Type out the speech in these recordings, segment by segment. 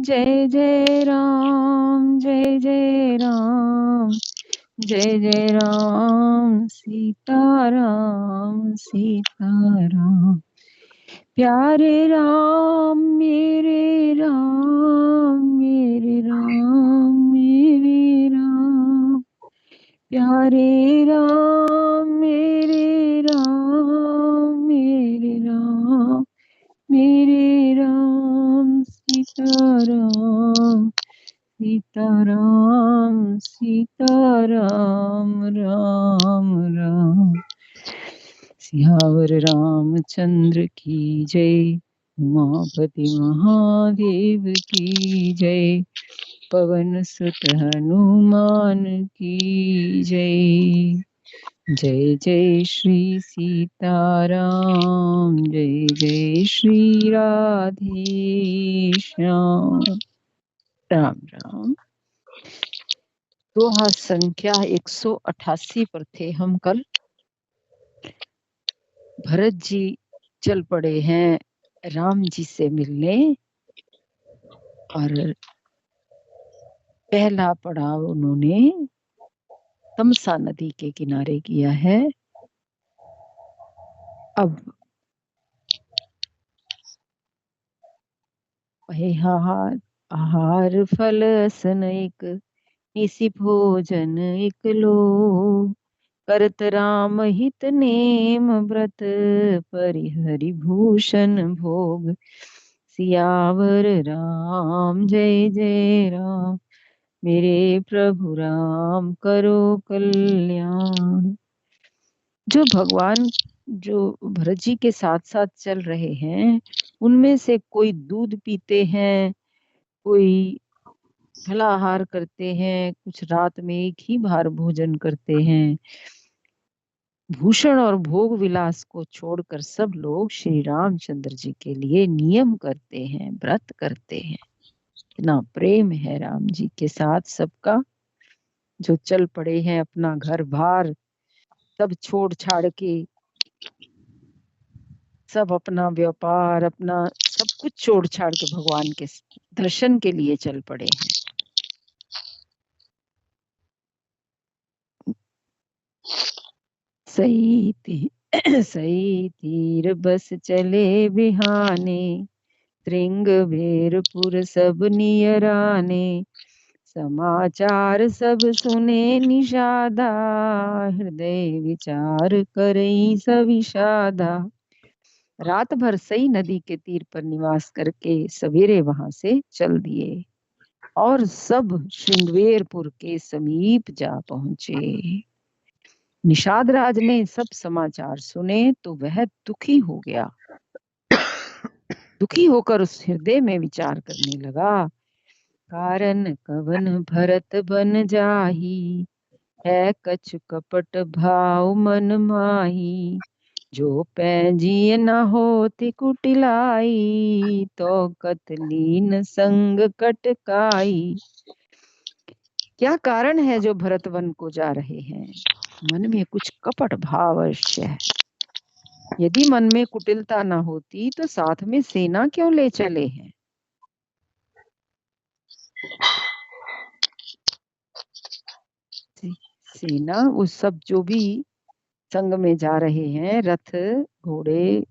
जय जय राम, जय जय राम, जय जय राम, सीताराम सीताराम। प्यारे राम मेरे राम, मेरे राम मेरे राम, प्यारे राम मेरे राम, मेरे राम मेरे राम, सीताराम सीताराम सीताराम, राम राम। सियावर रामचंद्र की जय, उमापति महादेव की जय, पवन सुत हनुमान की जय। जय जय श्री सीताराम, जय जय श्री राधे श्याम। राम राम। दोहा संख्या 188 पर थे हम कल। भरत जी चल पड़े हैं राम जी से मिलने, और पहला पड़ाव उन्होंने तमसा नदी के किनारे किया है। अब आहार फल सन एक, निसि भोजन एक लो, करत राम हित नेम व्रत, परिहरि भूषण भोग। सियावर राम जय जय राम, मेरे प्रभु राम करो कल्याण। जो भगवान जो भरत जी के साथ साथ चल रहे हैं, उनमें से कोई दूध पीते हैं, कोई फलाहार करते हैं, कुछ रात में एक ही बार भोजन करते हैं। भूषण और भोग विलास को छोड़कर सब लोग श्री रामचंद्र जी के लिए नियम करते हैं, व्रत करते हैं। इतना प्रेम है राम जी के साथ सबका, जो चल पड़े हैं अपना घर बार सब छोड़ छाड़ के, सब अपना व्यापार अपना सब कुछ छोड़ छाड़ के भगवान के दर्शन के लिए चल पड़े हैं। सही तीर बस चले बिहाने, त्रिंग भेरपुर सब नियराने, समाचार सब सुने निषादा, हृदय विचार करई सविषादा। रात भर सई नदी के तीर पर निवास करके सवेरे वहां से चल दिए और सब श्रृंगवेरपुर के समीप जा पहुंचे। निषाद राज ने सब समाचार सुने तो वह दुखी हो गया। दुखी होकर उस हृदय में विचार करने लगा, कारण कवन भरत बन जाही, है कछु कपट भाव मन माही, जो पैजिय न होति कुटिलाई, तो कतलीन संग कटकाई। क्या कारण है जो भरत वन को जा रहे हैं? मन में कुछ कपट भाव अवश्य है। यदि मन में कुटिलता न होती तो साथ में सेना क्यों ले चले हैं? सेना उस सब जो भी संग में जा रहे हैं, रथ घोड़े,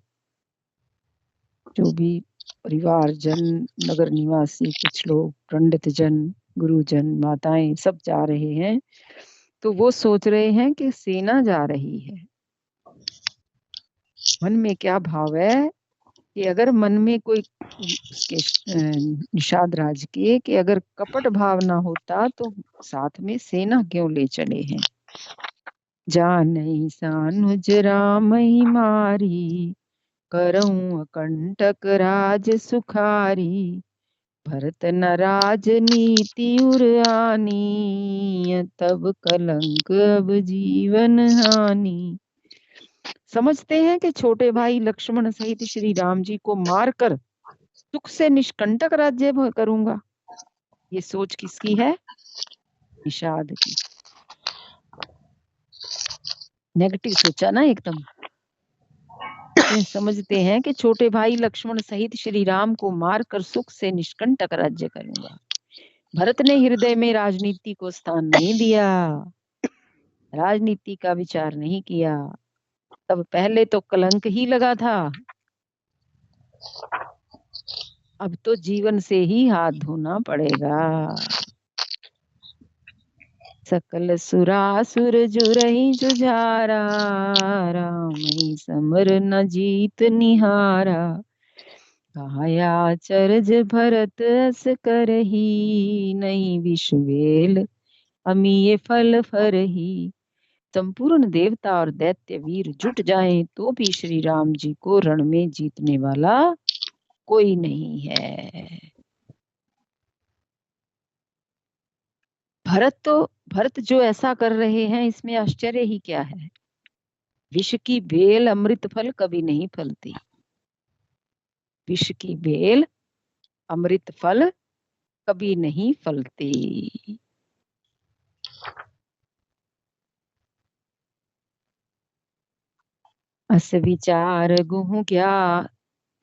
जो भी परिवार जन, नगर निवासी, कुछ लोग, पंडित जन, गुरुजन, माताएं, सब जा रहे हैं। तो वो सोच रहे हैं कि सेना जा रही है। मन में क्या भाव है कि अगर मन में कोई उसके निषाद राज के कि अगर कपट भाव ना होता तो साथ में सेना क्यों ले चले हैं? जानहि सानुज राम ही मारी, करऊं अकंटक राज सुखारी, भरत न राजनीति उर आनी, तब कलंक अब जीवन हानि। समझते हैं कि छोटे भाई लक्ष्मण सहित श्री राम जी को मारकर सुख से निष्कंटक राज्य करूंगा। ये सोच किसकी है? निषाद की। नेगेटिव सोचा ना एकदम। वे समझते हैं कि छोटे भाई लक्ष्मण सहित श्री राम को मारकर सुख से निष्कंटक राज्य करूंगा। भरत ने हृदय में राजनीति को स्थान नहीं दिया, राजनीति का विचार नहीं किया। तब पहले तो कलंक ही लगा था, अब तो जीवन से ही हाथ धोना पड़ेगा। सकल सुरासुर जुरहि जुझारा, राम ही समर न जीत निहारा। काया चरज भरत अस करही, नहीं विषवेल अमीय फल फरही। संपूर्ण देवता और दैत्य वीर जुट जाएं तो भी श्री राम जी को रण में जीतने वाला कोई नहीं है। भरत जो ऐसा कर रहे हैं इसमें आश्चर्य ही क्या है। विष की बेल अमृत फल कभी नहीं फलती, विष की बेल अमृत फल कभी नहीं फलती। अस विचार गुहु क्या,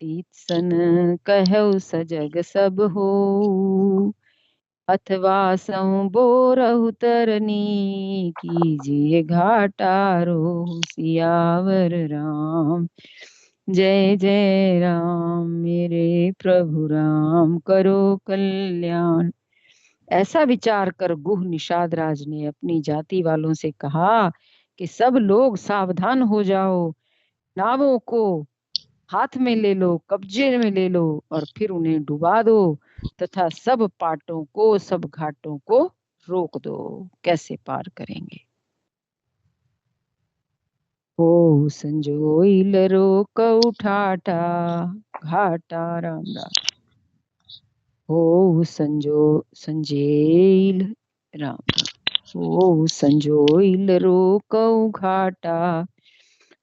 तीत सन कहु सजग सब हो। अथवा सौ बोरहु तरनी, कीजिए घाटा रोहु सियावर राम। जय जय राम मेरे प्रभु राम, करो कल्याण। ऐसा विचार कर गुह निषाद राज ने अपनी जाति वालों से कहा कि सब लोग सावधान हो जाओ, नावों को हाथ में ले लो, कब्जे में ले लो और फिर उन्हें डुबा दो तथा सब पाटों को, सब घाटों को रोक दो। कैसे पार करेंगे। ओ संजोइल रोक उठाटा, घाटा रामदास। ओ संजेल राम, ओ संजोइल रोक घाटा।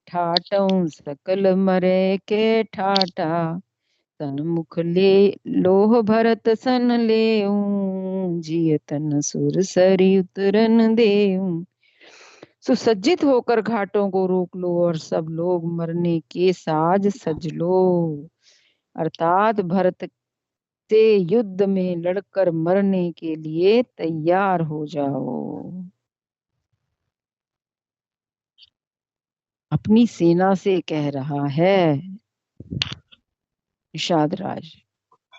ठाटऊ सकल मरे के ठाटा, तनमुख ले लोह भरत सन लेऊं, जिय तन सुर सरी उतरन देऊं। सुसज्जित होकर घाटों को रोक लो और सब लोग मरने के साज सज लो, अर्थात भरत से युद्ध में लड़कर मरने के लिए तैयार हो जाओ। अपनी सेना से कह रहा है निषाद राज,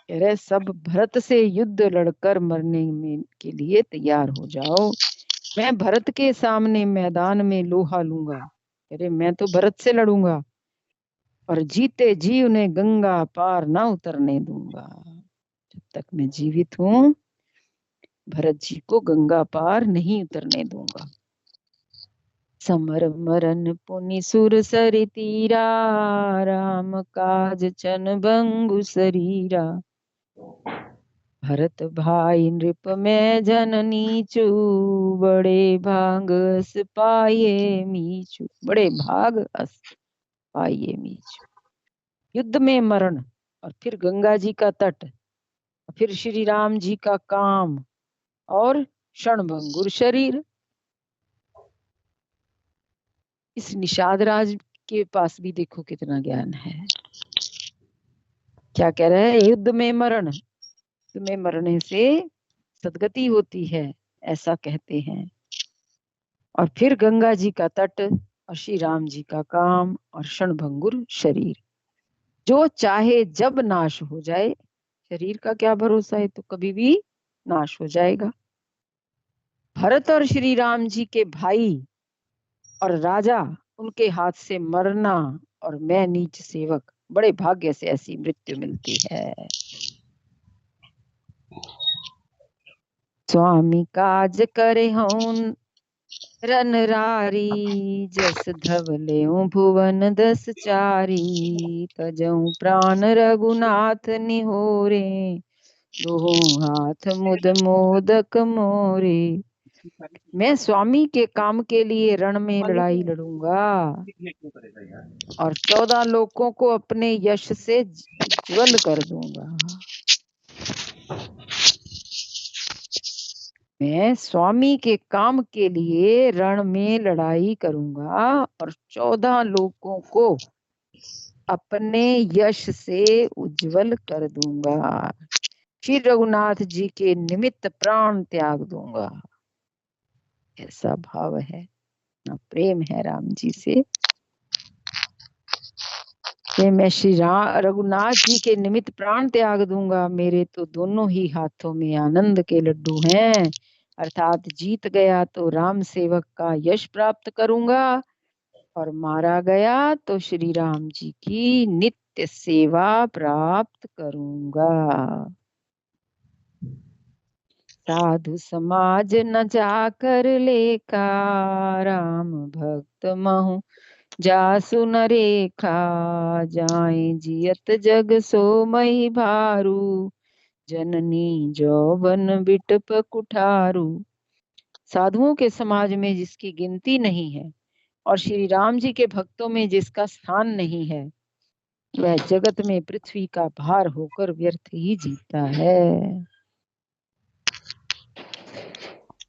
कह रहे सब भरत से युद्ध लड़कर मरने में के लिए तैयार हो जाओ। मैं भरत के सामने मैदान में लोहा लूंगा, कह रहे मैं तो भरत से लड़ूंगा और जीते जी उन्हें गंगा पार ना उतरने दूंगा। जब तक मैं जीवित हूं भरत जी को गंगा पार नहीं उतरने दूंगा। समर मरन पुनि सुर सरि तीरा, राम काज चन भंगु शरीरा। भरत भाई नृप में जननी चू, बड़े भाग अस पाये मीचू। बड़े भाग अस पाये मीचू। युद्ध में मरण और फिर गंगा जी का तट, फिर श्री राम जी का काम और क्षणभंगुर शरीर। इस निषाद राज के पास भी देखो कितना ज्ञान है। क्या कह रहे हैं, युद्ध में मरण, युद्ध में मरने से सदगति होती है ऐसा कहते हैं। और फिर गंगा जी का तट और श्री राम जी का काम और क्षणभंगुर शरीर। जो चाहे जब नाश हो जाए, शरीर का क्या भरोसा है, तो कभी भी नाश हो जाएगा। भरत और श्री राम जी के भाई और राजा उनके हाथ से मरना और मैं नीच सेवक, बड़े भाग्य से ऐसी मृत्यु मिलती है। स्वामी काज करे हूं रनरारी, जस धवले भुवन दस चारी। तजऊ प्राण रघुनाथ निहोरे, दोहो हाथ मुद मोदक मोरे। मैं स्वामी के काम के लिए रण में लड़ाई लड़ूंगा और 14 लोकों को अपने यश से उज्जवल कर दूंगा। मैं स्वामी के काम के लिए रण में लड़ाई करूंगा और 14 लोगों को अपने यश से उज्जवल कर दूंगा, श्री रघुनाथ जी के निमित्त प्राण त्याग दूंगा। ऐसा भाव है ना, प्रेम है राम जी से कि मैं श्री रघुनाथ जी के निमित्त प्राण त्याग दूंगा। मेरे तो दोनों ही हाथों में आनंद के लड्डू हैं, अर्थात जीत गया तो राम सेवक का यश प्राप्त करूंगा, और मारा गया तो श्री राम जी की नित्य सेवा प्राप्त करूंगा। साधु समाज न जाकर लेखा, राम भक्त महु जासु न रेखा, जाए जियत जग सो मही भारू, जननी जौवन बिटप कुठारू। साधुओं के समाज में जिसकी गिनती नहीं है और श्री राम जी के भक्तों में जिसका स्थान नहीं है, वह जगत में पृथ्वी का भार होकर व्यर्थ ही जीता है।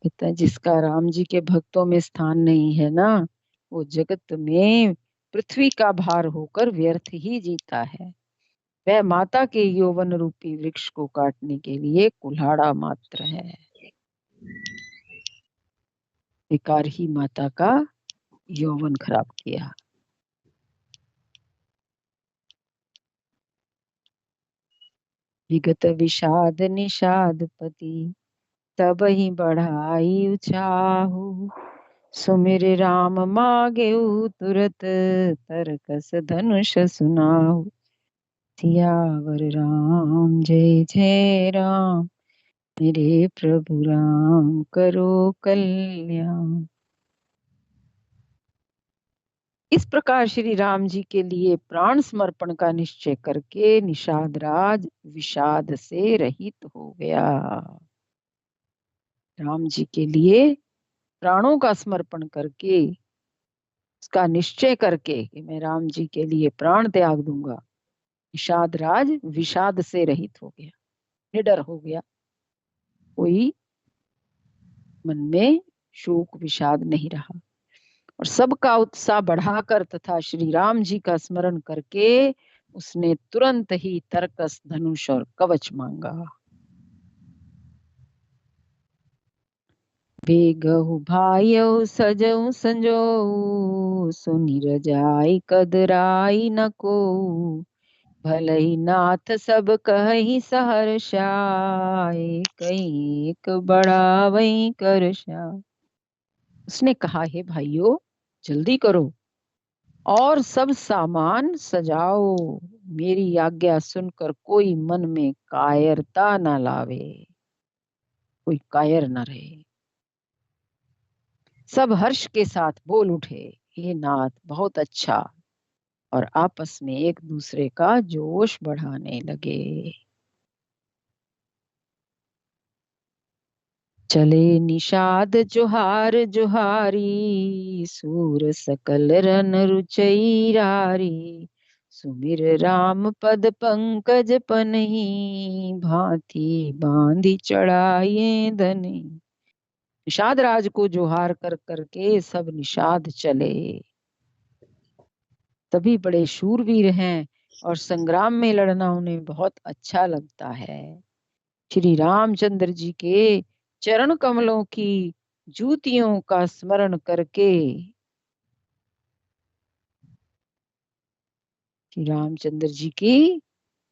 इतना जिसका राम जी के भक्तों में स्थान नहीं है ना, वो जगत में पृथ्वी का भार होकर व्यर्थ ही जीता है। वह माता के यौवन रूपी वृक्ष को काटने के लिए कुल्हाड़ा मात्र है। बेकार ही माता का यौवन खराब किया। विगत विषाद निषाद पति, तब ही बढ़ाई उछाहु, सुमिर राम मागेउ तुरत, तरकस धनुष सुनाहु। सियावर राम जय जय राम, मेरे प्रभु राम करो कल्याण। इस प्रकार श्री राम जी के लिए प्राण समर्पण का निश्चय करके निषाद राज विषाद से रहित हो गया। राम जी के लिए प्राणों का समर्पण करके, उसका निश्चय करके कि मैं राम जी के लिए प्राण त्याग दूंगा, निषाद राज विषाद से रहित हो गया, निडर हो गया। कोई मन में शोक विषाद नहीं रहा, और सबका उत्साह बढ़ाकर तथा श्री राम जी का स्मरण करके उसने तुरंत ही तरकस धनुष और कवच मांगा। बेगहु भाइयों सजऊ संजोऊ, सुनि रजाई कदराई न को, भलई नाथ सब कहि सहर्षाए, कहीं एक बढ़ावई करषा। उसने कहा, हे भाइयों जल्दी करो और सब सामान सजाओ, मेरी आज्ञा सुनकर कोई मन में कायरता न लावे, कोई कायर न रहे। सब हर्ष के साथ बोल उठे, हे नाथ बहुत अच्छा, और आपस में एक दूसरे का जोश बढ़ाने लगे। चले निषाद जोहार जोहारी, सूर सकल रन रुचैरारी, सुमिर राम पद पंकज पनही, भांति बांधी चढ़ाइए धनी। निषाद राज को जोहार कर करके सब निषाद चले। सभी बड़े शूरवीर हैं और संग्राम में लड़ना उन्हें बहुत अच्छा लगता है। श्री रामचंद्र जी के चरण कमलों की जूतियों का स्मरण करके, श्री रामचंद्र जी की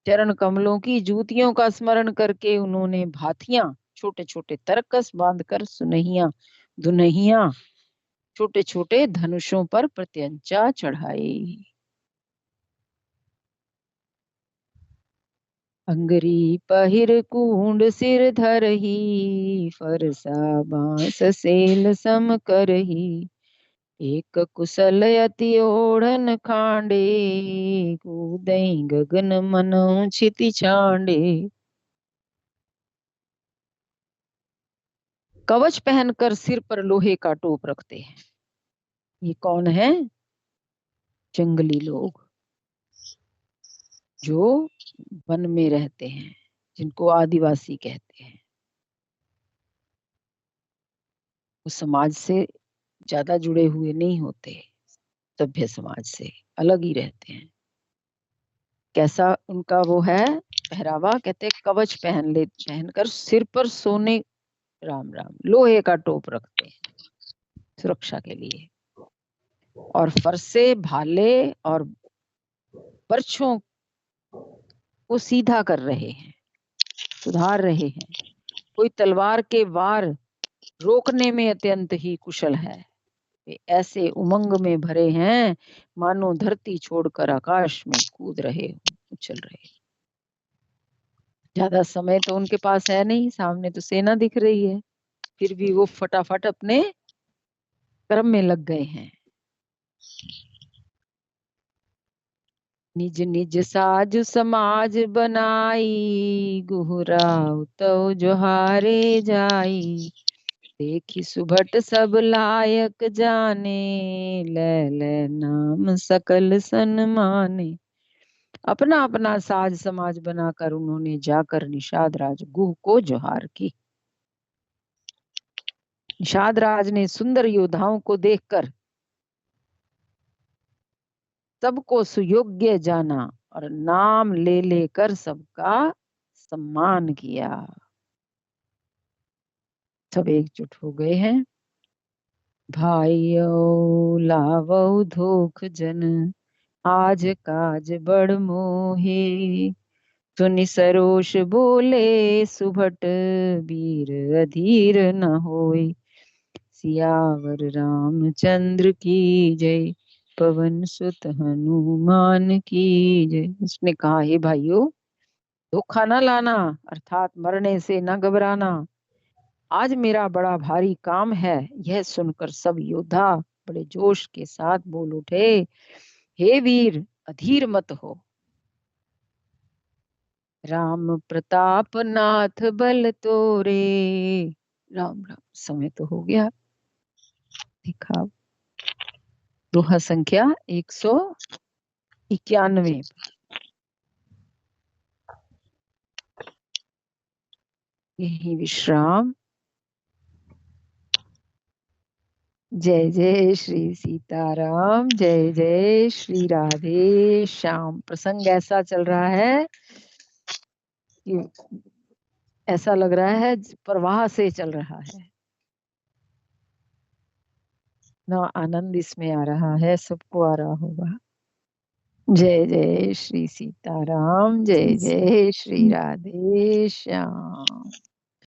चरण कमलों की जूतियों का स्मरण करके उन्होंने भाथियां, छोटे छोटे तरकस बांधकर सुनहिया दुनहिया छोटे छोटे धनुषों पर प्रत्यंचा चढ़ाई। अंगरी पहिर कुंड सिर धरही, फरसा बांस सेल सम करही, एक कुशल अति ओढ़न खांडे, कूदई गगन मनो छिति छांडे। कवच पहनकर सिर पर लोहे का टोप रखते हैं। ये कौन है? जंगली लोग जो वन में रहते हैं, जिनको आदिवासी कहते हैं। वो समाज से ज्यादा जुड़े हुए नहीं होते, सभ्य समाज से अलग ही रहते हैं। कैसा उनका वो है पहरावा, कहते कवच पहनकर सिर पर सोने, राम राम, लोहे का टोप रखते हैं सुरक्षा के लिए, और फरसे भाले और बर्छों को सीधा कर रहे हैं, सुधार रहे हैं। कोई तलवार के वार रोकने में अत्यंत ही कुशल है। वे ऐसे उमंग में भरे हैं मानो धरती छोड़कर आकाश में कूद रहे हो, उछल रहे। ज्यादा समय तो उनके पास है नहीं, सामने तो सेना दिख रही है, फिर भी वो फटाफट अपने कर्म में लग गए हैं। निज निज साज समाज बनाई, गुहराव तो जोहारे जाई। देखी सुभट सब लायक जाने, ले नाम सकल सन्माने। अपना अपना साज समाज बनाकर उन्होंने जाकर निषाद राज गुह को जोहार की। निषाद राज ने सुंदर योद्धाओं को देखकर सबको सुयोग्य जाना और नाम ले लेकर सबका सम्मान किया। सब एकजुट हो गए हैं। भाइयों लावो धोख जन, आज काज बड़ मोहे। सुनि सरोष बोले सुभट, वीर अधीर न होय। सियावर रामचंद्र की जय, पवन सुत हनुमान की जय। उसने कहा, हे भाइयों, धोखा न लाना, अर्थात मरने से न घबराना। आज मेरा बड़ा भारी काम है। यह सुनकर सब योद्धा बड़े जोश के साथ बोल उठे, हे वीर, अधीर मत हो। राम प्रताप नाथ बल तोरे। राम राम, समय तो हो गया। देखा, दोहा संख्या 191। यही विश्राम। जय जय श्री सीताराम, जय जय श्री राधे श्याम। प्रसंग ऐसा चल रहा है कि ऐसा लग रहा है प्रवाह से चल रहा है ना, आनंद इसमें आ रहा है, सबको आ रहा होगा। जय जय श्री सीताराम, जय जय श्री राधे श्याम।